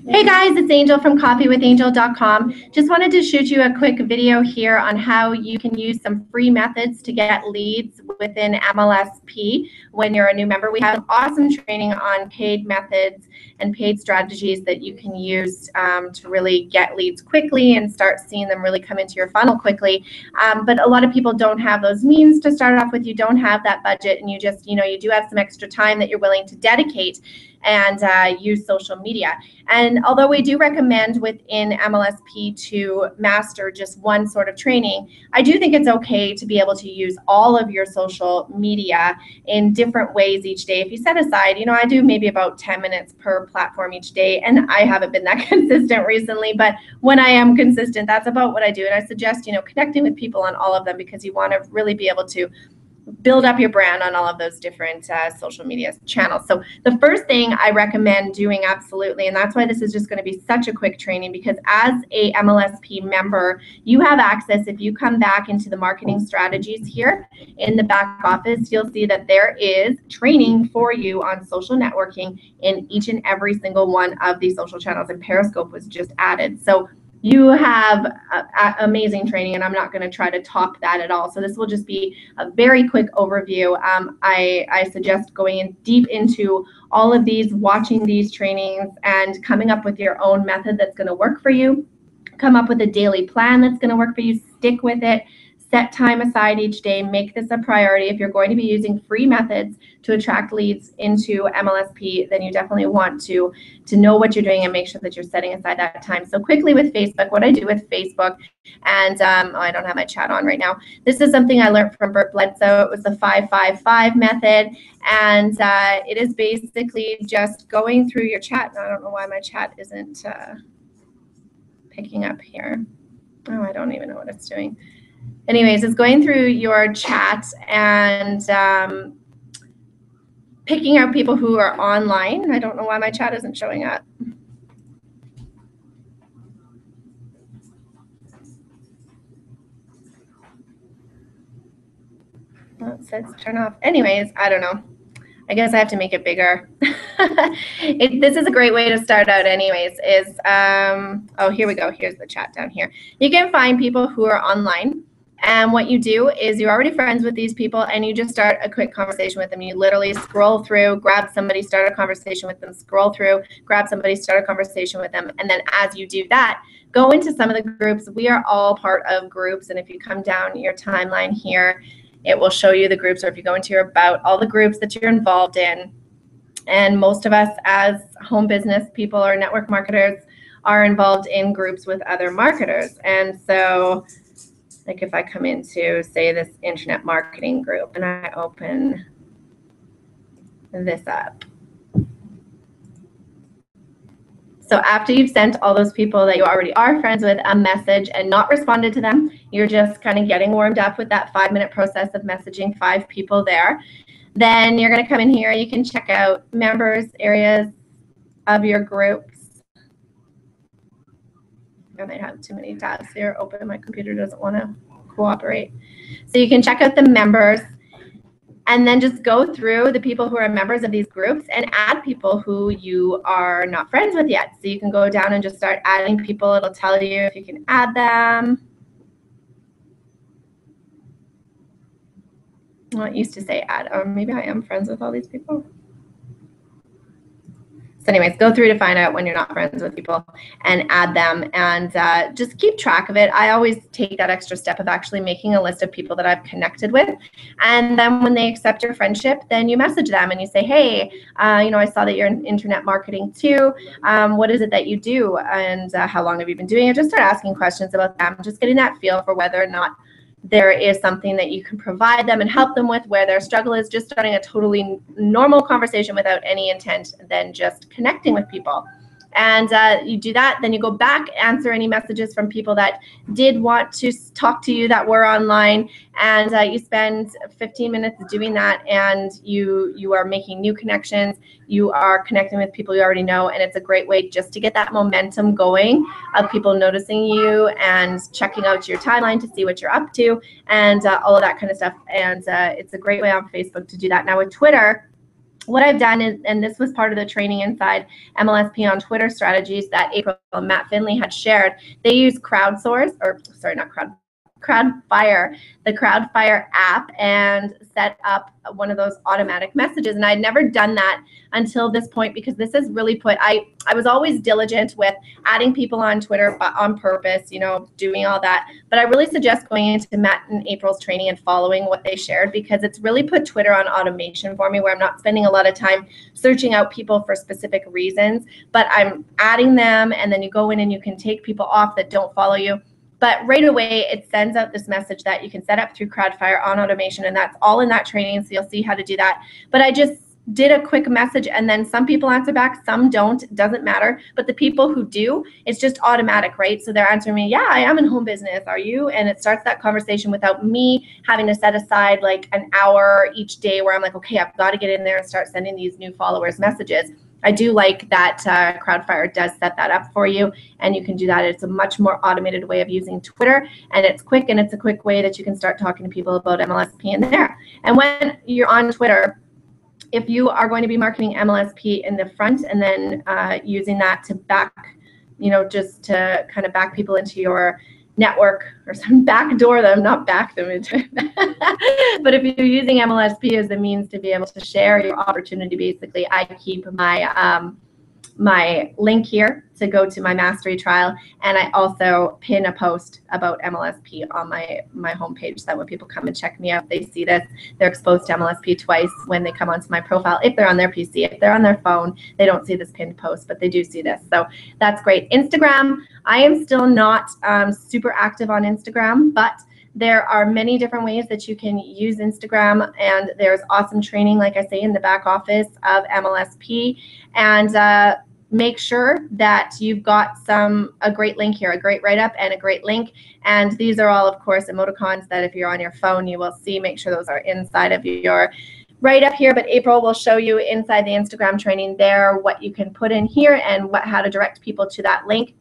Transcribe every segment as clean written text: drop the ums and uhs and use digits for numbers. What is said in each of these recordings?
Hey guys, it's Angel from coffeewithangel.com. Just wanted to shoot you a quick video here on how you can use some free methods to get leads within MLSP when you're a new member. We have awesome training on paid methods and paid strategies that you can use to really get leads quickly and start seeing them really come into your funnel quickly. But a lot of people don't have those means to start off with. You don't have that budget, and you just, you do have some extra time that you're willing to dedicate and use social media. And although we do recommend within MLSP to master just one sort of training, I do think it's okay to be able to use all of your social media in different ways each day. If you set aside, I do maybe about 10 minutes per platform each day, and I haven't been that consistent recently, but when I am consistent, that's about what I do. And I suggest, connecting with people on all of them, because you want to really be able to build up your brand on all of those different social media channels. So the first thing I recommend doing, absolutely, and that's why this is just going to be such a quick training, because as a MLSP member, you have access. If you come back into the marketing strategies here in the back office, you'll see that there is training for you on social networking in each and every single one of these social channels, and Periscope was just added. So you have amazing training, and I'm not going to try to top that at all. So this will just be a very quick overview. I suggest going in deep into all of these, watching these trainings, and coming up with your own method that's going to work for you. Come up with a daily plan that's going to work for you. Stick with it. Set time aside each day. Make this a priority. If you're going to be using free methods to attract leads into MLSP, then you definitely want to know what you're doing and make sure that you're setting aside that time. So quickly with Facebook, what I do with Facebook, and I don't have my chat on right now. This is something I learned from Bert Bledsoe. It was the 5-5-5 method, and it is basically just going through your chat. I don't know why my chat isn't picking up here. Oh, I don't even know what it's doing. Anyways, it's going through your chat and picking out people who are online. I don't know why my chat isn't showing up. Well, it says turn off. Anyways, I don't know. I guess I have to make it bigger. This is a great way to start out anyways, oh, here we go. Here's the chat down here. You can find people who are online. And what you do is you're already friends with these people, and you just start a quick conversation with them. You literally scroll through, grab somebody, start a conversation with them, scroll through, grab somebody, start a conversation with them. And then as you do that, go into some of the groups. We are all part of groups. And if you come down your timeline here, it will show you the groups, or if you go into your about, all the groups that you're involved in. And most of us as home business people or network marketers are involved in groups with other marketers. And so like if I come into, say, this internet marketing group and I open this up. So after you've sent all those people that you already are friends with a message and not responded to them, you're just kind of getting warmed up with that 5-minute process of messaging 5 people there. Then you're going to come in here. You can check out members, areas of your groups. I might have too many tabs here open. My computer doesn't want to cooperate. So you can check out the members and then just go through the people who are members of these groups and add people who you are not friends with yet. So you can go down and just start adding people. It'll tell you if you can add them. Well, it used to say add, or maybe I am friends with all these people. So anyways, go through to find out when you're not friends with people and add them, and just keep track of it. I always take that extra step of actually making a list of people that I've connected with. And then when they accept your friendship, then you message them and you say, hey, I saw that you're in internet marketing too. What is it that you do? And how long have you been doing it? Just start asking questions about them, just getting that feel for whether or not there is something that you can provide them and help them with, where their struggle is. Just starting a totally normal conversation without any intent, then just connecting with people. And you do that, then you go back, answer any messages from people that did want to talk to you that were online, and you spend 15 minutes doing that, and you are making new connections. You are connecting with people you already know, and it's a great way just to get that momentum going of people noticing you and checking out your timeline to see what you're up to, and all of that kind of stuff. And it's a great way on Facebook to do that. Now with Twitter, what I've done is, and this was part of the training inside MLSP on Twitter strategies that April and Matt Finley had shared, they use Crowdsource, or sorry, not Crowdfire, the Crowdfire app, and set up one of those automatic messages. And I'd never done that until this point, because this has really put, I was always diligent with adding people on Twitter on purpose, you know, doing all that. But I really suggest going into Matt and April's training and following what they shared, because it's really put Twitter on automation for me, where I'm not spending a lot of time searching out people for specific reasons, but I'm adding them, and then you go in and you can take people off that don't follow you. But right away, it sends out this message that you can set up through Crowdfire on automation, and that's all in that training, so you'll see how to do that. But I just did a quick message, and then some people answer back, some don't, it doesn't matter. But the people who do, it's just automatic, right? So they're answering me, yeah, I am in home business, are you? And it starts that conversation without me having to set aside like an hour each day where I'm like, okay, I've got to get in there and start sending these new followers messages. I do like that Crowdfire does set that up for you, and you can do that. It's a much more automated way of using Twitter, and it's quick, and it's a quick way that you can start talking to people about MLSP in there. And when you're on Twitter, if you are going to be marketing MLSP in the front, and then using that to back, you know, just to kind of back people into your network, or some backdoor them, not back them into it. But if you're using MLSP as the means to be able to share your opportunity, basically, I keep my my link here to go to my mastery trial, and I also pin a post about MLSP on my homepage, so that when people come and check me out, they see this. They're exposed to MLSP twice when they come onto my profile. If they're on their PC, if they're on their phone, they don't see this pinned post, but they do see this. So that's great. Instagram, I am still not super active on Instagram, but there are many different ways that you can use Instagram, and there's awesome training, like I say, in the back office of MLSP. And make sure that you've got a great link here, a great write-up and a great link. And these are all, of course, emoticons that if you're on your phone, you will see. Make sure those are inside of your write-up here. But April will show you inside the Instagram training there what you can put in here and how to direct people to that link.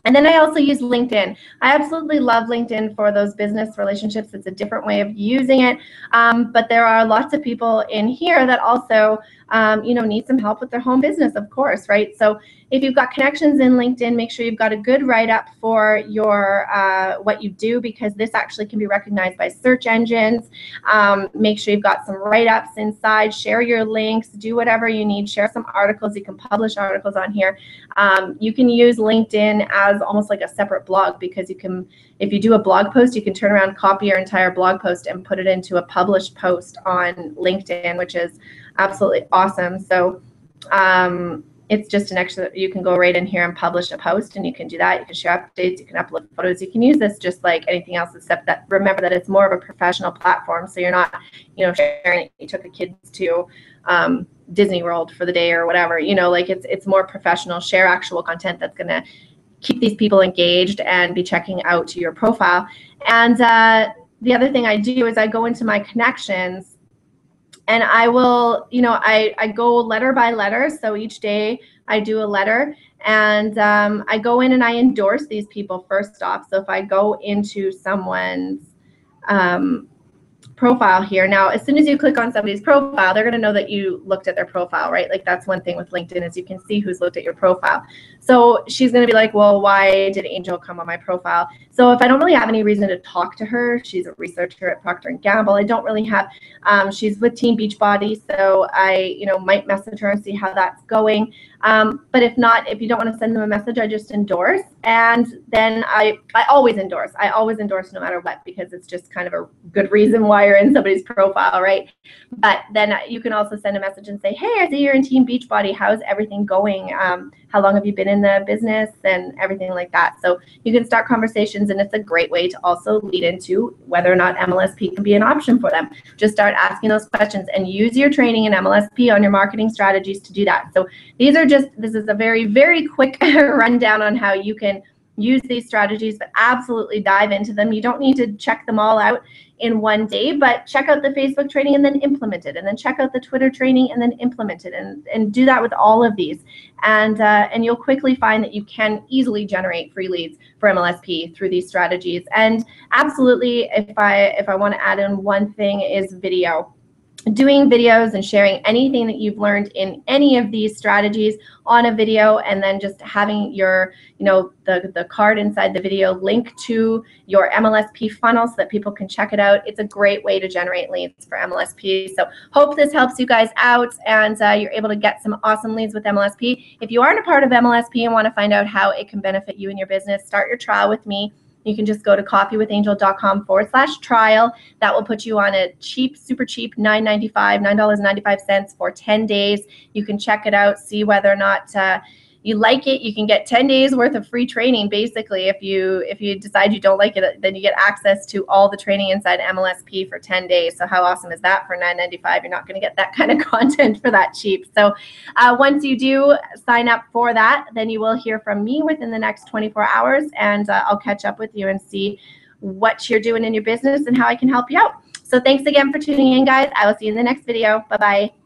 And then I also use LinkedIn. I absolutely love LinkedIn for those business relationships. It's a different way of using it. But there are lots of people in here that also need some help with their home business, of course, right? So if you've got connections in LinkedIn, make sure you've got a good write-up for your what you do, because this actually can be recognized by search engines. Make sure you've got some write-ups inside. Share your links. Do whatever you need. Share some articles. You can publish articles on here. You can use LinkedIn as almost like a separate blog, because you can, if you do a blog post, you can turn around, copy your entire blog post, and put it into a published post on LinkedIn, which is absolutely awesome. So it's just an extra, you can go right in here and publish a post, and you can do that. You can share updates, you can upload photos, you can use this just like anything else, except that remember that it's more of a professional platform. So you're not, sharing you took the kids to Disney World for the day or whatever, like it's more professional. Share actual content that's going to keep these people engaged and be checking out your profile. And the other thing I do is I go into my connections, and I will, I go letter by letter. So each day I do a letter, and I go in and I endorse these people first off. So if I go into someone's profile here, now as soon as you click on somebody's profile, they're going to know that you looked at their profile, right? Like that's one thing with LinkedIn, is you can see who's looked at your profile. So she's going to be like, well, why did Angel come on my profile? So if I don't really have any reason to talk to her, she's a researcher at Procter & Gamble. I don't really have, she's with Team Beachbody, so I, might message her and see how that's going. But if not, if you don't want to send them a message, I just endorse. And then I always endorse. I always endorse no matter what, because it's just kind of a good reason why you're in somebody's profile, right? But then you can also send a message and say, hey, I see you're in Team Beachbody. How's everything going? How long have you been in the business, and everything like that? So you can start conversations, and it's a great way to also lead into whether or not MLSP can be an option for them. Just start asking those questions and use your training in MLSP on your marketing strategies to do that. So this is a very, very quick rundown on how you can use these strategies, but absolutely dive into them. You don't need to check them all out in one day, but check out the Facebook training and then implement it, and then check out the Twitter training and then implement it, and do that with all of these. And you'll quickly find that you can easily generate free leads for MLSP through these strategies. And absolutely, if I want to add in one thing, is video. doing videos and sharing anything that you've learned in any of these strategies on a video, and then just having your, the card inside the video link to your MLSP funnel so that people can check it out. It's a great way to generate leads for MLSP. So hope this helps you guys out and you're able to get some awesome leads with MLSP. If you aren't a part of MLSP and want to find out how it can benefit you and your business, start your trial with me. You can just go to coffeewithangel.com/trial. That will put you on a cheap, super cheap, $9.95 for 10 days. You can check it out, see whether or not you like it. You can get 10 days worth of free training. Basically, if you decide you don't like it, then you get access to all the training inside MLSP for 10 days. So how awesome is that for $9.95? You're not going to get that kind of content for that cheap. So once you do sign up for that, then you will hear from me within the next 24 hours, and I'll catch up with you and see what you're doing in your business and how I can help you out. So thanks again for tuning in, guys. I will see you in the next video. Bye-bye.